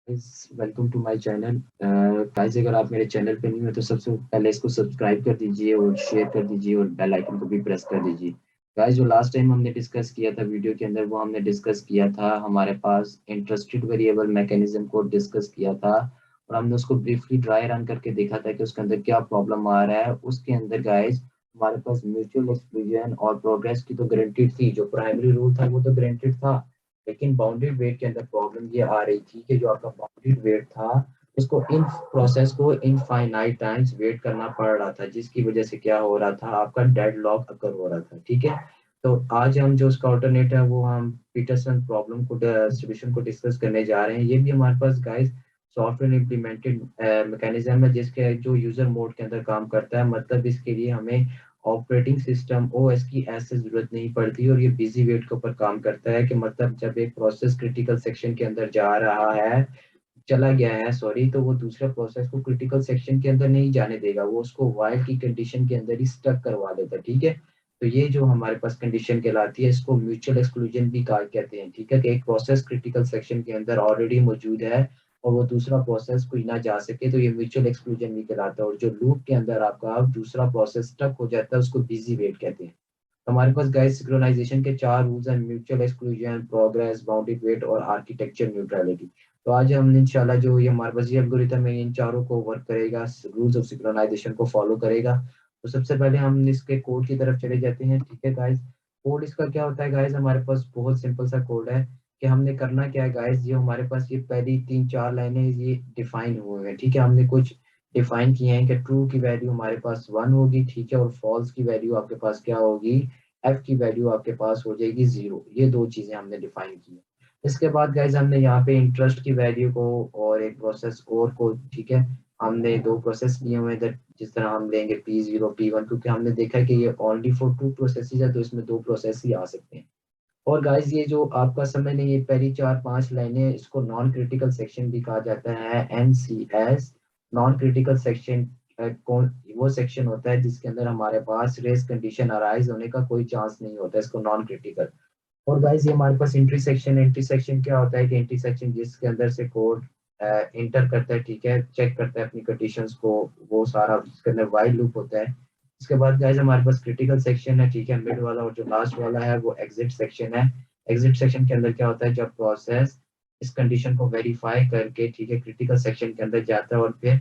Welcome to my channel. Guys, अगर आप मेरे चैनल पे नहीं हो तो सबसे पहले इसको सब्सक्राइब कर दीजिए और शेयर कर दीजिए और बेल आइकन को भी प्रेस कर दीजिए। गाइस, जो लास्ट टाइम हमने डिस्कस किया था वीडियो के अंदर, वो हमने डिस्कस किया था हमारे पास इंटरेस्टेड वेरिएबल मैकेनिज्म को डिस्कस किया था और हमने उसको ब्रीफली ड्राई रन करके देखा था कि उसके अंदर क्या प्रॉब्लम आ रहा है। उसके अंदर गाइस हमारे पास म्यूचुअल एक्सक्लूजन और प्रोग्रेस की तो गारंटीड थी, जो प्राइमरी रूल था वो तो गारंटीड था, लेकिन बाउंडेड वेट के अंदर प्रॉब्लम ये आ रही थी कि जो आपका बाउंडेड वेट था उसको इन प्रोसेस को इनफाइनाइट टाइम्स वेट करना पड़ रहा था, जिसकी वजह से क्या हो रहा था, आपका डेड लॉक अकर हो रहा था। ठीक है, तो आज हम जो उसका ऑल्टरनेट है वो हम पीटरसन प्रॉब्लम को सोल्यूशन को डिस्कस करने जा रहे हैं। ये भी हमारे पास गाइस सॉफ्टवेयर इम्प्लीमेंटेड मैकेनिज्म है जिसके जो यूजर मोड के अंदर काम करता है। मतलब इसके लिए हमें ऑपरेटिंग सिस्टम ओएस की ऐसे जरूरत नहीं पड़ती और ये बिजी वेट के ऊपर काम करता है कि मतलब जब एक प्रोसेस क्रिटिकल सेक्शन के अंदर जा रहा है, चला गया है सॉरी, तो वो दूसरे प्रोसेस को क्रिटिकल सेक्शन के अंदर नहीं जाने देगा, वो उसको वाइल की कंडीशन के अंदर ही स्टक करवा देता है। ठीक है, तो ये जो हमारे पास कंडीशन कहलाती है इसको म्यूचुअल एक्सक्लूजन भी कहा कहते हैं। ठीक है, कि एक प्रोसेस क्रिटिकल सेक्शन के अंदर ऑलरेडी मौजूद है और वो दूसरा प्रोसेस कोई ना जा सके, तो ये म्यूचुअल एक्सक्लूजन भी कहलाता है। और जो लूप के अंदर आपका दूसरा प्रोसेस स्टक हो जाता है उसको बिजी वेट कहते हैं। हमारे पास गाइस सिंक्रोनाइजेशन के चार रूल्स हैं: mutual exclusion, progress, bounded wait और आर्किटेक्चर न्यूट्रलिटी। तो आज हम इंशाल्लाह जो ये हमारे पास ये एल्गोरिथम है इन चारों को वर्क करेगा, रूल्स ऑफ सिंक्रोनाइजेशन को फॉलो करेगा। तो सबसे पहले हम इसके कोड की तरफ चले जाते हैं। ठीक है गाइस, कोड इसका क्या होता है गाइस, हमारे पास बहुत सिंपल सा कोड है कि हमने करना क्या है गाइस। ये हमारे पास ये पहली तीन चार लाइनें ये डिफाइन हुए हैं। ठीक है, हमने कुछ डिफाइन किए हैं कि ट्रू की वैल्यू हमारे पास 1 होगी, ठीक है, और फॉल्स की वैल्यू आपके पास क्या होगी, एफ की वैल्यू आपके पास हो जाएगी 0। ये दो चीजें हमने डिफाइन की है। इसके बाद गाइज हमने यहाँ पे इंटरेस्ट की वैल्यू को और एक प्रोसेस और को, ठीक है, हमने दो प्रोसेस लिए हुए हैं। जिस तरह हम लेंगे P0 P1, क्योंकि हमने देखा है कि ये ओनली फॉर टू प्रोसेसेस है तो इसमें दो प्रोसेस ही आ सकते हैं। और गाइस ये जो आपका समझ नहीं, ये पहली चार पांच लाइनें इसको नॉन क्रिटिकल सेक्शन भी कहा जाता है, NCS। नॉन क्रिटिकल सेक्शन कौन वो सेक्शन होता है जिसके अंदर हमारे पास रेस कंडीशन अराइज होने का कोई चांस नहीं होता, इसको नॉन क्रिटिकल। और गाइस ये हमारे पास इंटरसेक्शन इंटरसेक्शन क्या होता है कि इंटरसेक्शन जिसके अंदर से कोड इंटर करता है, ठीक है, चेक करता है अपनी कंडीशंस को, वो सारा उसके अंदर वाइल लूप होता है। इसके बाद गाइस हमारे पास क्रिटिकल सेक्शन है, ठीक है, मिड वाला, और जो लास्ट वाला है वो एग्जिट सेक्शन है। एग्जिट सेक्शन के अंदर क्या होता है, जब प्रोसेस इस कंडीशन को वेरीफाई करके, ठीक है, क्रिटिकल सेक्शन के अंदर जाता है और फिर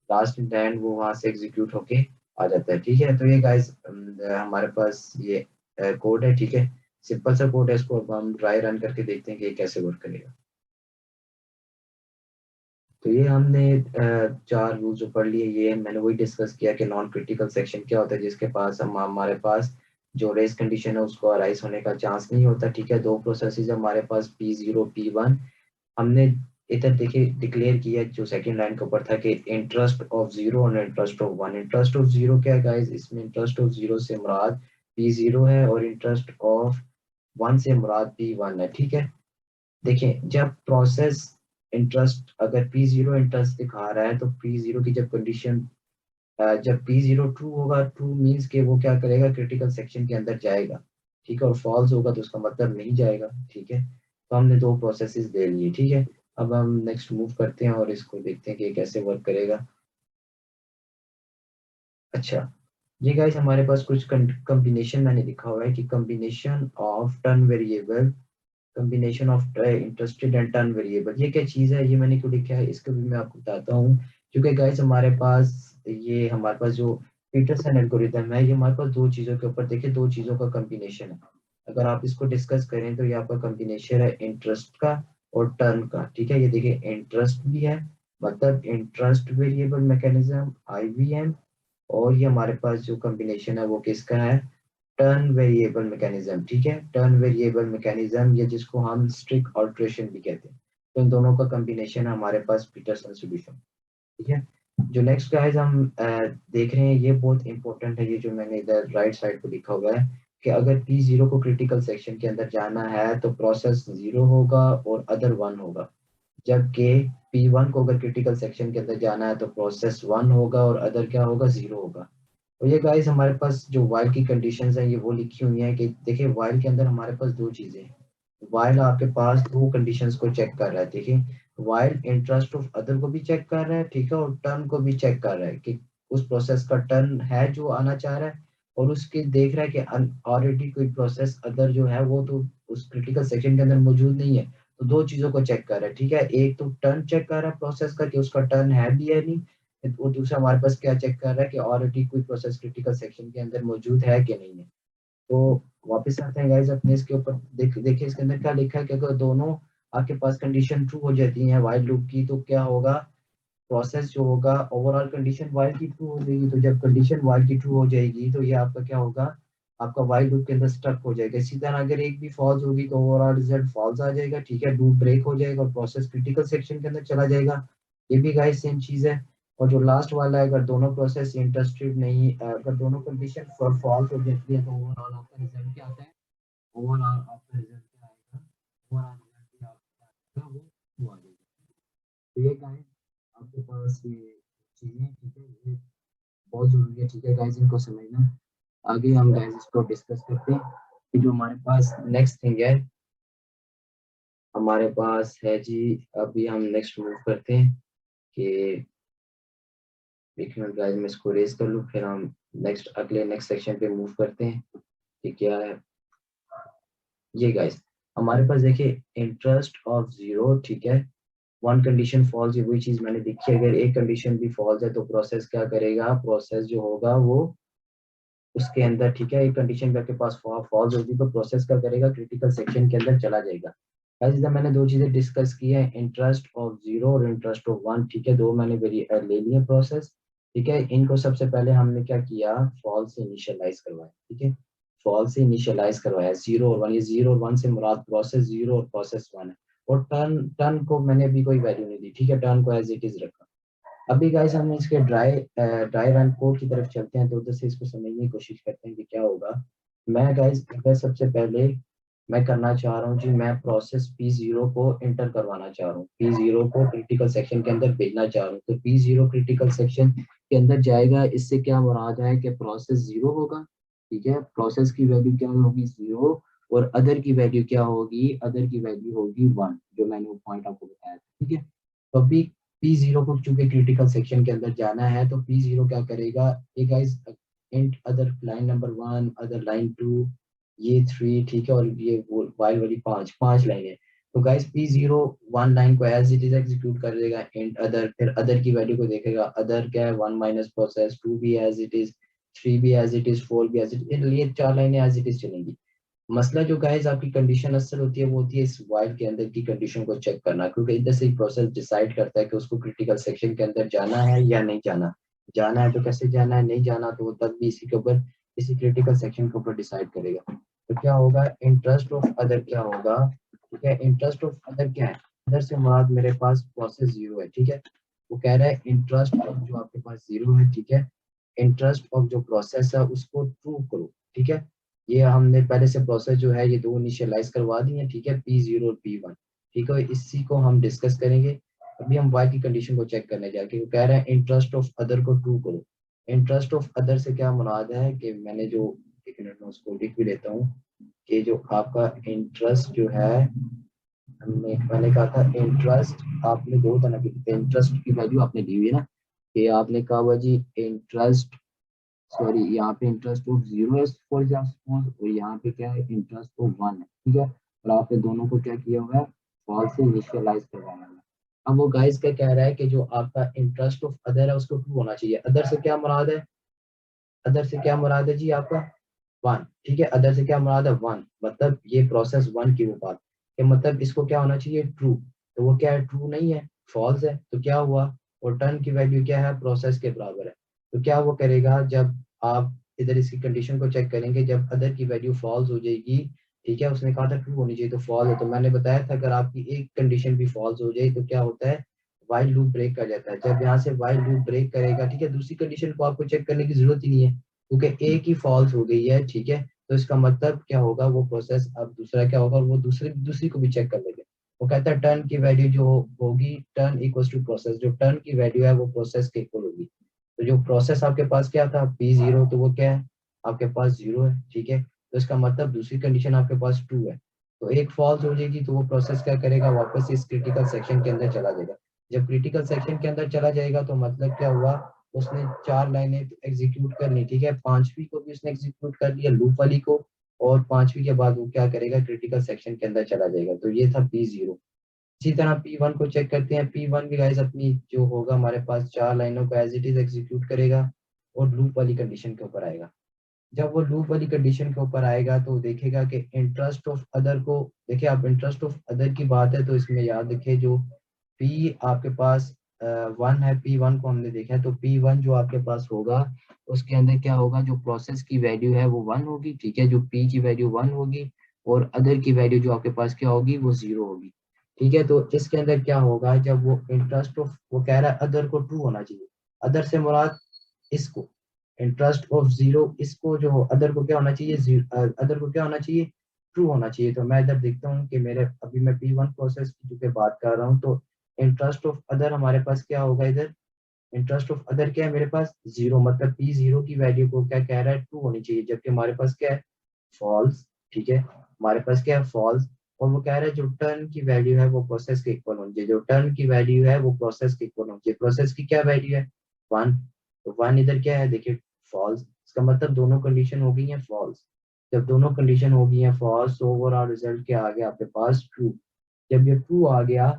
लास्ट इन एंड वो वहां से एग्जीक्यूट होके आ जाता है। ठीक है, तो ये गाइस हमारे पास ये कोड है। ठीक है, सिंपल सा कोड है, इसको अब हम ट्राई रन करके देखते हैं कि ये कैसे वर्क करेगा। तो ये हमने चार रूल जो पढ़ लिए, ये मैंने वही डिस्कस किया कि नॉन क्रिटिकल सेक्शन क्या होता है, जिसके पास हम हमारे पास जो रेस कंडीशन है उसको अराइज होने का चांस नहीं होता। ठीक है, दो प्रोसेसेस हमारे पास P0 P1। हमने इधर देखिए डिक्लेयर किया जो सेकंड लाइन के ऊपर था कि इंटरेस्ट ऑफ 0 और इंटरेस्ट ऑफ 1। इंटरेस्ट ऑफ 0 क्या है गाइस, इसमें इंटरेस्ट ऑफ 0 से मुराद P0 है और इंटरेस्ट ऑफ 1 से मुराद P1 है। ठीक है, देखिए जब प्रोसेस इंटरेस्ट अगर P0 इंटरेस्ट दिखा रहा है तो P0 की जब कंडीशन, जब P0 ट्रू होगा, ट्रू मींस के वो क्या करेगा, क्रिटिकल सेक्शन के अंदर जाएगा। ठीक है, और फॉल्स होगा तो उसका मतलब नहीं जाएगा। ठीक है, तो हमने दो प्रोसेसेस दे लिए। ठीक है, अब हम नेक्स्ट मूव करते हैं और इसको देखते हैं कि ये कैसे वर्क करेगा। अच्छा, ये गाइस हमारे पास कुछ कॉम्बिनेशन मैंने लिखा हुआ है कि combination of turn variable, combination of interested and turn variable. ये क्या चीज़ है, ये मैंने क्यों लिखा है, इसको भी मैं आपको बताता हूँ। क्योंकि गाइस हमारे पास जो पीटरसन एल्गोरिथम है, ये हमारे पास दो चीज़ों के ऊपर, देखिए, दो चीज़ों का कॉम्बिनेशन है। अगर आप इसको डिस्कस करें तो ये आपका कॉम्बिनेशन है इंटरेस्ट का और टर्न का। ठीक है, ये देखिए इंटरेस्ट भी है, मतलब इंटरेस्ट वेरिएबल मैकेनिज्म IVM, और ये हमारे पास जो कॉम्बिनेशन है वो किसका है, टर्न वेरिएबल मैकेनिज्म। ठीक है, टर्न वेरिएबल मैकेनिज्म, ये जिसको हम स्ट्रिक ऑल्ट्रेशन भी कहते हैं। तो इन दोनों का कॉम्बिनेशन है हमारे पास पीटरसन सॉल्यूशन। ठीक है, जो नेक्स्ट गाइस हम देख रहे हैं ये बहुत इंपॉर्टेंट है, ये जो मैंने इधर राइट साइड पे लिखा हुआ है कि अगर P0 को क्रिटिकल सेक्शन के अंदर जाना है तो प्रोसेस 0 होगा और अदर 1 होगा, जबकि P1 को अगर क्रिटिकल सेक्शन के अंदर जाना है तो प्रोसेस 1 होगा और अदर क्या होगा, 0 होगा। तो ये गाइस हमारे पास जो वाइल की कंडीशंस हैं ये वो लिखी हुई हैं कि देखिए वाइल के अंदर हमारे पास दो चीजें हैं। वाइल आपके पास दो कंडीशंस को चेक कर रहा है। देखिए वाइल इंटरेस्ट ऑफ अदर को भी चेक कर रहा है, ठीक है, और टर्न को भी चेक कर रहा है कि उस प्रोसेस का टर्न है जो आना चाह रहा है, और उसके देख रहा है कि ऑलरेडी कोई प्रोसेस अदर जो है वो तो उस क्रिटिकल सेक्शन के अंदर मौजूद नहीं है। तो दो चीजों को चेक कर रहा है, ठीक है, एक तो टर्न चेक कर रहा है प्रोसेस का कि उसका टर्न है भी है नहीं, और दूसरा हमारे पास क्या चेक कर रहा है कि ऑलरेडी कोई प्रोसेस क्रिटिकल सेक्शन के अंदर मौजूद है कि नहीं है। तो वापस आते हैं गाइस अपने इसके ऊपर, देखिए इसके अंदर क्या लिखा है कि अगर दोनों आपके पास कंडीशन ट्रू हो जाती है व्हाइल लूप की, तो क्या होगा, प्रोसेस जो होगा ओवरऑल कंडीशन व्हाइल की ट्रू हो जाएगी। तो जब कंडीशन व्हाइल की ट्रू हो जाएगी तो ये आपका क्या होगा, आपका व्हाइल लूप के अंदर स्टक हो जाएगा। इसी तरह अगर एक भी फॉल्स होगी तो ओवरऑल रिजल्ट फॉल्स आ जाएगा, ठीक है, लूप ब्रेक हो जाएगा और प्रोसेस क्रिटिकल सेक्शन के अंदर चला जाएगा। ये भी गाइस सेम चीज है। और जो लास्ट वाला है, अगर दोनों प्रोसेस इंटरेस्टेड नहीं, अगर दोनों कंडीशन फॉल्स हो जाती है तो ओवरऑल आपका रिजल्ट क्या आता है, ओवरऑल आपका रिजल्ट क्या आएगा, ओवरऑल रिजल्ट क्या आएगा वो आ जाएगा। तो ये गाइस आपके पास ये चीजें, ठीक है, ये बहुत जरूरी है, ठीक है गाइस, इनको समझना। आगे हम गाइस इसको डिस्कस करते हैं कि जो हमारे पास नेक्स्ट थिंग है, हमारे पास है जी, अभी हम नेक्स्ट मूव करते हैं कि एक मिनट गाइस मैं इसको रेज कर लूँ, फिर हम नेक्स्ट सेक्शन पे मूव करते हैं कि क्या है ये गाइस। हमारे पास देखिए इंटरेस्ट ऑफ जीरो, ठीक है, वन कंडीशन फॉल्स, ये वही चीज मैंने देखी है, अगर एक कंडीशन भी फॉल्स है तो प्रोसेस क्या करेगा, प्रोसेस जो होगा वो उसके अंदर, ठीक है, एक कंडीशन भी आपके पास फॉल्स होगी तो प्रोसेस क्या करेगा, क्रिटिकल सेक्शन के अंदर चला जाएगा। गाइस इधर मैंने दो चीजें डिस्कस की है, इंटरेस्ट ऑफ जीरो और इंटरेस्ट ऑफ वन, ठीक है, दो मैंने ले लिए प्रोसेस, ठीक है, इनको सबसे पहले हमने क्या किया, फॉल्स से इनिशियलाइज करवाया, ठीक है, फॉल्स से इनिशियलाइज करवाया, जीरो और वन, ये जीरो और वन से मुराद प्रोसेस जीरो और प्रोसेस वन है। और टर्न टर्न को मैंने अभी कोई वैल्यू नहीं दी, ठीक है, टर्न को एज इट इज रखा। अभी गाइस हम इसके ड्राई रन कोड की तरफ चलते हैं, तो उधर से इसको समझने की कोशिश करते हैं कि क्या होगा। मैं गाइस अगर सबसे पहले मैं करना चाह रहा हूँ जी, मैं प्रोसेस P0 को इंटर करवाना चाह रहा हूँ, P0 को क्रिटिकल सेक्शन के अंदर भेजना चाह रहा हूँ, तो P0 क्रिटिकल सेक्शन के अंदर जाएगा। इससे क्या मुराद है कि प्रोसेस जीरो होगा, ठीक है, प्रोसेस की वैल्यू क्या होगी, जीरो, और अदर की वैल्यू क्या होगी, अदर की वैल्यू होगी वन, जो मैंने वो पॉइंट आपको बताया था, ठीक है। तो अभी P0 को चूंकि क्रिटिकल सेक्शन के अंदर जाना है तो P0 क्या करेगा, ये guys int other line number one, other line two, ये थ्री, ठीक है, और ये वाइल वाली पांच पांच लाइनें। तो गाइस P0 वन लाइन को एज इट इज एग्जीक्यूट कर देगा, इंट अदर, फिर अदर की वैल्यू को देखेगा, अदर क्या है, वन माइनस प्रोसेस, टू भी एज इट इज, थ्री भी एज इट इज, फोर भी एज इट इज, ये चार लाइनें एज इट इज चलेंगी। मसला जो गाइस आपकी कंडीशन असल होती है वो होती है इस वाइल के अंदर की कंडीशन को चेक करना, क्योंकि इधर से प्रोसेस डिसाइड करता है कि उसको क्रिटिकल सेक्शन के अंदर जाना है या नहीं जाना। जाना है तो कैसे जाना है, नहीं जाना तो वो तब भी इसी के ऊपर, इसी क्रिटिकल सेक्शन के ऊपर डिसाइड करेगा। तो क्या होगा, इंटरेस्ट ऑफ अदर क्या होगा, ठीक है, इंटरेस्ट ऑफ अदर क्या है, अदर से मुराद मेरे पास प्रोसेस जीरो है, ठीक है, वो कह रहा है इंटरेस्ट ऑफ जो आपके पास जीरो है, ठीक है, इंटरेस्ट ऑफ जो प्रोसेस है उसको ट्रू करो, ठीक है। ये हमने पहले से प्रोसेस जो है ये दो इनिशियलाइज करवा दी है, ठीक है, P0 और P1, ठीक है, इसी को हम डिस्कस करेंगे। अभी हम वाई की कंडीशन को चेक करने जाके, वो कह रहे हैं इंटरेस्ट ऑफ अदर को ट्रू करो। इंटरेस्ट ऑफ अदर से क्या मुराद है कि मैंने जो, एक मिनट में उसको लिख भी लेता हूँ, कि जो आपका इंटरेस्ट जो है, मैंने कहा था इंटरेस्ट, आपने दो तरह की इंटरेस्ट की वैल्यू आपने दी हुई है ना, कि आपने कहा हुआ जी इंटरेस्ट, सॉरी यहाँ पे इंटरेस्ट ऑफ जीरो है फॉर एग्जाम्पल, और यहाँ पे क्या है, इंटरेस्ट ऑफ वन है, ठीक है, और आपने दोनों को क्या किया हुआ है, फॉल्स से इनिशियलाइज करवाना है। अब वो गाइस क्या कह रहा है कि जो आपका इंटरेस्ट ऑफ अदर है उसको ट्रू होना चाहिए। अदर से क्या मुराद है, अदर से क्या मुराद है जी आपका, वन, ठीक है, अदर से क्या मुराद है, वन, मतलब ये प्रोसेस वन की वो बात कि मतलब इसको क्या होना चाहिए, ट्रू। तो वो क्या है, ट्रू नहीं है, फॉल्स है, तो क्या हुआ, और टर्न की वैल्यू क्या है, प्रोसेस के बराबर है। तो क्या वो करेगा, जब आप इधर इसकी कंडीशन को चेक करेंगे, जब अदर की वैल्यू फॉल्स हो जाएगी, ठीक है, उसने कहा था ट्रू होनी चाहिए तो फॉल्स है, तो मैंने बताया था अगर आपकी एक कंडीशन भी फॉल्स हो जाए तो क्या होता है, वाइल लूप ब्रेक कर जाता है। जब यहाँ से वाइल लूप ब्रेक करेगा, ठीक है, दूसरी कंडीशन को आपको चेक करने की जरूरत ही नहीं है, क्योंकि एक ही फॉल्स हो गई है, ठीक है, तो इसका मतलब क्या होगा, वो प्रोसेस अब दूसरा क्या होगा, वो दूसरी को भी चेक कर लेगा। वो कहता है टर्न की वैल्यू जो होगी, टर्न इक्वल्स टू प्रोसेस, जो टर्न की वैल्यू है वो प्रोसेस के इक्वल होगी। तो जो प्रोसेस आपके पास क्या था, P0, तो वो क्या है, आपके पास जीरो है, ठीक है, तो इसका मतलब दूसरी कंडीशन आपके पास ट्रू है। तो एक फॉल्स हो जाएगी तो वो प्रोसेस क्या करेगा, वापस इस क्रिटिकल सेक्शन के अंदर चला जाएगा। जब क्रिटिकल सेक्शन के अंदर चला जाएगा तो मतलब क्या हुआ, उसने 4 लाइनें एग्जीक्यूट कर ली, ठीक है, पांचवी को भी उसने एग्जीक्यूट कर लिया लूप वाली को, और पांचवी के बाद वो क्या करेगा, क्रिटिकल सेक्शन के अंदर चला जाएगा। तो ये था P0। इसी तरह P1 को चेक करते हैं। P1 भी गाइस अपनी जो होगा हमारे पास 4 लाइनों को एज इट इज एग्जीक्यूट करेगा और लूप वाली कंडीशन के ऊपर आएगा। जब वो लूप वाली कंडीशन के ऊपर आएगा तो देखेगा कि इंटरेस्ट ऑफ अदर को, देखिए आप इंटरेस्ट ऑफ अदर की बात है तो इसमें याद रखिए जो पी आपके पास 1 है, P1 को हमने देखा है, तो P1 जो आपके पास होगा उसके अंदर क्या होगा, जो प्रोसेस की वैल्यू है वो 1 होगी, ठीक है, जो P की वैल्यू 1 होगी और अदर की वैल्यू जो आपके पास क्या होगी वो 0 होगी, ठीक है। तो इसके अंदर क्या होगा, जब वो इंटरेस्ट ऑफ, वो कह रहा है अदर को ट्रू होना चाहिए, अदर से मुराद इसको, इंटरेस्ट ऑफ 0 इसको जो हो, अदर को क्या होना चाहिए, अदर को क्या होना चाहिए, ट्रू होना चाहिए। तो मैं इधर देखता हूँ कि मेरे अभी मैं P1 प्रोसेस की जो बात कर रहा हूँ, तो इंटरेस्ट ऑफ अदर हमारे पास क्या होगा इधर, इंटरेस्ट ऑफ अदर क्या है मेरे पास 0, मतलब P0 की वैल्यू को क्या कह रहा है, ट्रू होनी चाहिए, जबकि हमारे पास क्या है, फॉल्स, ठीक है, हमारे पास क्या है, फॉल्स। और वो कह रहा है जो टर्न की वैल्यू है वो प्रोसेस के इक्वल होनी चाहिए, जो टर्न की वैल्यू है वो प्रोसेस के इक्वल होनी चाहिए। प्रोसेस की क्या वैल्यू है, 1, तो 1 इधर क्या है, देखिए फॉल्स, इसका मतलब दोनों कंडीशन हो गई है फॉल्स। जब दोनों कंडीशन हो गई है फॉल्स तो ओवरऑल रिजल्ट क्या आ गया आपके पास, ट्रू। जब ये ट्रू आ गया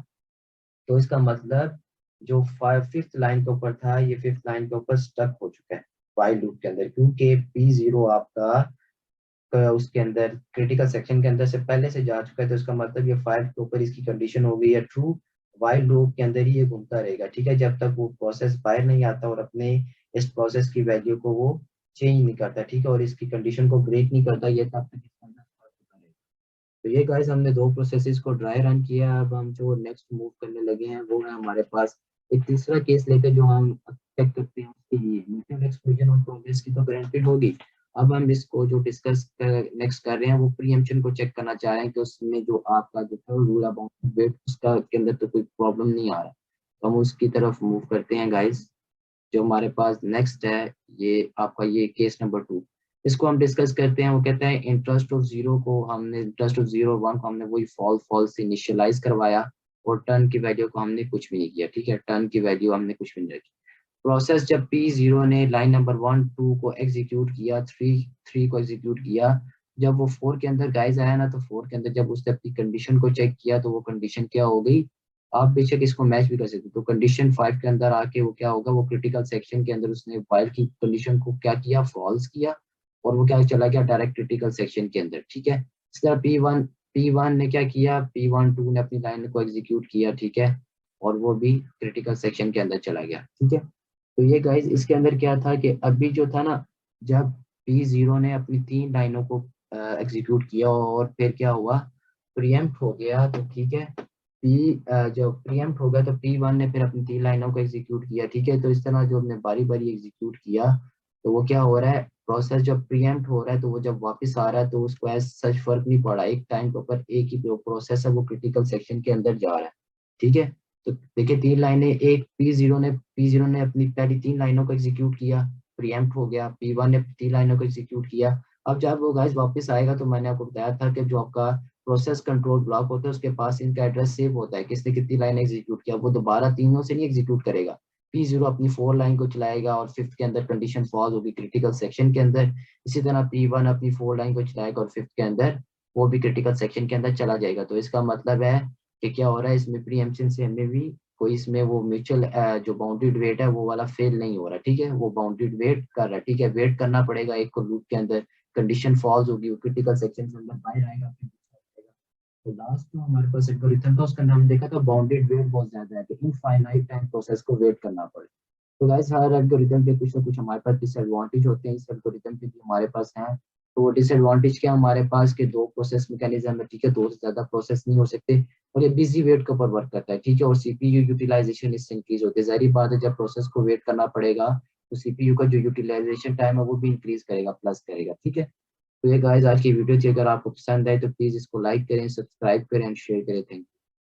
तो इसका मतलब जो फिफ्थ लाइन के ऊपर था ये फिफ्थ लाइन के ऊपर स्टक हो चुका है वाइल लूप के अंदर, क्योंकि P0 आपका उसके अंदर क्रिटिकल सेक्शन के अंदर से पहले से जा चुका है, तो इसका मतलब ये 5 के ऊपर इसकी कंडीशन हो गई है ट्रू। वाइल लूप के अंदर ही ये घूमता रहेगा, ठीक है, जब तक वो प्रोसेस बाहर नहीं आता और अपने इस प्रोसेस की वैल्यू को वो चेंज नहीं करता, ठीक है, और इसकी कंडीशन को ब्रेक नहीं करता, ये तब तक इसके अंदर होता रहेगा। तो ये गाइस हमने दो प्रोसेसेस को ड्राई रन किया। अब हम जो नेक्स्ट मूव करने लगे हैं वो है हमारे पास एक तीसरा केस लेकर जो हम चेक करते हैं उसके लिए म्यूचुअल एक्सक्लूजन और प्रोग्रेस की तो गारंटेड होगी। अब हम इसको जो डिस्कस नेक्स्ट कर रहे हैं वो प्रीएम्पशन को चेक करना चाह रहे हैं कि उसमें जो आपका जो थर्ड रूल अबाउट वेट उसका के अंदर तो कोई प्रॉब्लम नहीं आ रहा, तो हम उसकी तरफ मूव करते हैं गाइस। जो हमारे पास नेक्स्ट है ये आपका ये केस नंबर 2, इसको हम डिस्कस करते हैं। वो कहता है इंटरेस्ट ऑफ 0 को हमने, इंटरेस्ट ऑफ 0 1 को हमने वही फॉल्स से इनिशियलाइज करवाया और टर्न की वैल्यू को हमने कुछ भी नहीं किया, ठीक है, टर्न की वैल्यू हमने कुछ भी नहीं रखी। प्रोसेस जब P0 ने लाइन नंबर 1 2 को एग्जीक्यूट किया, 3 को एग्जीक्यूट किया, जब वो 4 के अंदर गाइस आया ना, तो 4 के अंदर जब उसने अपनी कंडीशन को चेक किया तो वो कंडीशन क्या हो गई, आप बेशक इसको मैच भी कर सकते हो, तो कंडीशन 5 के अंदर आके वो क्या होगा, वो क्रिटिकल सेक्शन के अंदर उसने वाइल की कंडीशन को क्या किया, फॉल्स किया, और वो क्या चला गया डायरेक्ट क्रिटिकल सेक्शन के अंदर, ठीक है। इस तरह P1 ने क्या किया, P1 2 ने अपनी लाइन को एग्जीक्यूट किया, ठीक है, और वो भी क्रिटिकल सेक्शन के अंदर चला गया, ठीक है। तो ये गाइज इसके अंदर क्या था कि अभी जो था ना, जब P0 ने अपनी 3 लाइनों को एग्जीक्यूट किया और फिर क्या हुआ, प्रीएम्प्ट हो गया, तो ठीक है, जब प्रीएम्प्ट हो गया तो P1 ने फिर अपनी 3 लाइनों को एग्जीक्यूट किया, ठीक है। तो इस तरह जो हमने बारी बारी एग्जीक्यूट किया तो वो क्या हो रहा है, प्रोसेस जब प्रीएम्प्ट हो रहा है तो वो जब वापस आ रहा है तो उसको एज सच फर्क नहीं पड़ा, एक टाइम के ऊपर एक ही जो प्रोसेस है वो क्रिटिकल सेक्शन के अंदर जा रहा है, ठीक है। तो देखिए 3 लाइनें, एक P0 ने अपनी पहली 3 लाइनों को एग्जीक्यूट किया, प्रीएम्प्ट हो गया, P1 ने 3 लाइनों को एग्जीक्यूट किया। अब जब वो गाइस वापस आएगा तो मैंने आपको बताया था कि जो आपका प्रोसेस कंट्रोल ब्लॉक होता है उसके पास इनका एड्रेस सेव होता है, किसने कितनी लाइन एग्जीक्यूट किया, वो दोबारा तीनों से नहीं एग्जीक्यूट करेगा। P0 अपनी 4 लाइन को चलाएगा और फिफ्थ के अंदर कंडीशन फॉल्स होगी क्रिटिकल सेक्शन के अंदर। इसी तरह P1 अपनी 4 लाइन को चलाएगा और फिफ्थ के अंदर वो भी क्रिटिकल सेक्शन के अंदर चला जाएगा। तो इसका मतलब है कि क्या हो रहा है, इसमें प्रीएम्पशन से हमें भी कोई इसमें वो म्यूचुअल जो बाउंड्रीड वेट है वो वाला फेल नहीं हो रहा, ठीक है, वो बाउंड्रीड वेट कर रहा है, ठीक है, वेट करना पड़ेगा एक को लूप के अंदर, कंडीशन फॉल्स होगी, वो क्रिटिकल सेक्शन से अंदर बाहर आएगा, फिर दूसरा आएगा। तो लास्ट जो हमारे पास एल्गोरिथम था उसका नाम देखा था बाउंडेड वेट बहुत ज्यादा है, कि इनफाइनाइट टाइम प्रोसेस को वेट करना पड़े। तो गाइस हर एल्गोरिथम के कुछ ना कुछ हमारे पास डिसएडवांटेज होते हैं, इस एल्गोरिथम के भी हमारे पास हैं। तो डिसएडवांटेज क्या हमारे पास के 2 प्रोसेस मैकेनिज्म है, ठीक है, 2 से ज्यादा प्रोसेस नहीं हो सकते, और ये बिजी वेट के ऊपर वर्क करता है, ठीक है, और सीपीयू यूटिलाइजेशन इससे इंक्रीज होती है। जाहिर बात है जब प्रोसेस को वेट करना पड़ेगा तो सीपीयू का जो यूटिलाइजेशन टाइम है वो भी इंक्रीज करेगा, प्लस करेगा, ठीक है। तो ये गाइस आज की वीडियो थी, अगर आपको पसंद आए तो प्लीज इसको लाइक करें, सब्सक्राइब करें एंड शेयर करें। Thank you.